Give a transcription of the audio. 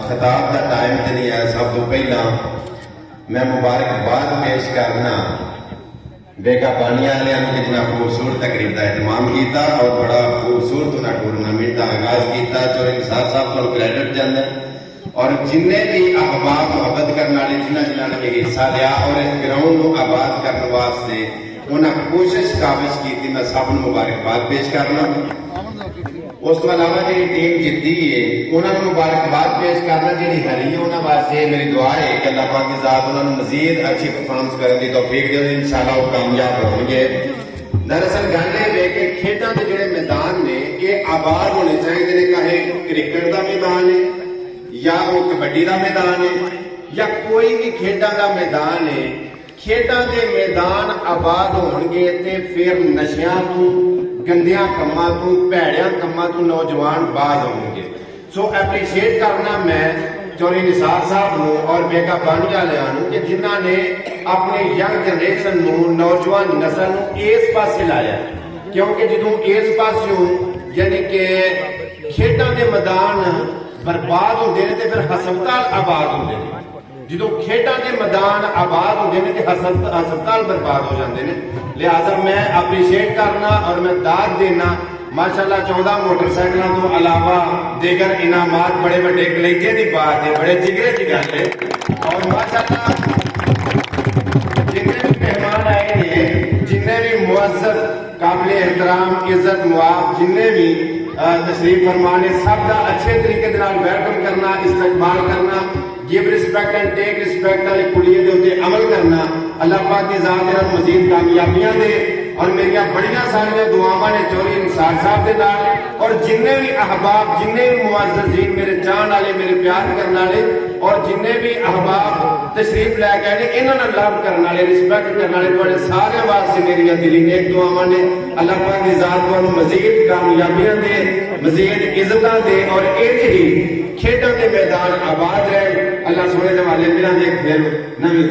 खिताब का टाइम तो नहीं है। सब तो पहला मैं मुबारकबाद पेश करना बेगा पानिया वाले कि जिन्हें खूबसूरत तकरीब का एहतमाम किया और बड़ा खूबसूरत उन्हें टूरनामेंट का आगाज किया। चोरी निसार साहब को क्रेडिट जाता और जिन्हें भी अहबाब मुहब्बत करने वाले जिन्होंने भी हिस्सा लिया और इस ग्राउंड को आबाद करने वास्ते उन्हें कोशिश काबिश की थी। मैं सब मुबारकबाद पेश करना। उस तो अलावा जी टीम जीती है उन्होंने मुबारकबाद पेश करना जी हरी है उन्होंने वास्ते मेरी दुआ है कि अल्लाह पाक की ज़ात उन्होंने मजीद अच्छी परफॉर्मेंस करने की तौफीक दे इंशाअल्लाह वो कामयाब होंगे। दरअसल गल ये कि खेलों के जोड़े मैदान ने ये आबाद होने चाहिए, चाहे क्रिकेट का मैदान है या वो कबड्डी का मैदान है या कोई भी खेलों का मैदान है। खेलों के मैदान आबाद होंगे तो फिर नशियां तो गंदियां कम्मां तो भैड़ियां कम्मां तो नौजवान बाज होंगे। सो एप्रीशिएट करना मैं चौधरी निसार साहब को और बेगा पानी वालों कि जिन्होंने अपने यंग जनरेशन को नौजवान नस्ल को इस पासे लाया, क्योंकि जो इस पासों यानी कि खेलों के मैदान बर्बाद होते हैं तो फिर हस्पताल आबाद होते हैं। जो खेलों के मैदान आबाद होते हैं तो हस्पताल बर्बाद हो जाते हैं। लिहाजा मैं अप्रीशिएट करना और मैं दाद देना माशाल्लाह 14 मोटरसाइकिलों तो अलावा देगर इनामात बड़े बड़े कलेजे की बात है, बड़े जिगरे की गल है। और माशाल्लाह जिन्हें भी मेहमान आए हैं, जिन्हें भी मुअज़्ज़ज़ काबिल एहतराम इज्जत मुआब जिन्हें भी तशरीफ फरमाने सबका अच्छे तरीके वेलकम करना, इस्तकबाल करना, give respect and take respect वाली कुड़ियों के उत्ते अमल करना। अल्लाह पाक की ज़ात इन्हां मजीद कामयाबियां दे और मेरिया बड़ियां सारियां दुआवां ने चौधरी निसार साहब के नाल और जिन्ने भी अहबाब जिन्ने भी मुअज़्ज़ज़ीन मेरे चाहने वाले मेरे प्यार करने वाले और जिन्ने भी अहबाब तशरीफ लैके आए इन्हां नाल लव करने वाले रिस्पेक्ट करने वाले तुहाडे सारे वास्ते मेरिया दिली नेक दुआवां ने। अल्लाह पाक की ज़ात तुहानूं मजीद कामयाबियां दे, मजीद इज्जतां दे और इज ही खेलों के मैदान आबाद रहे। अल्लाह सोने के वाले मिला फिर नवी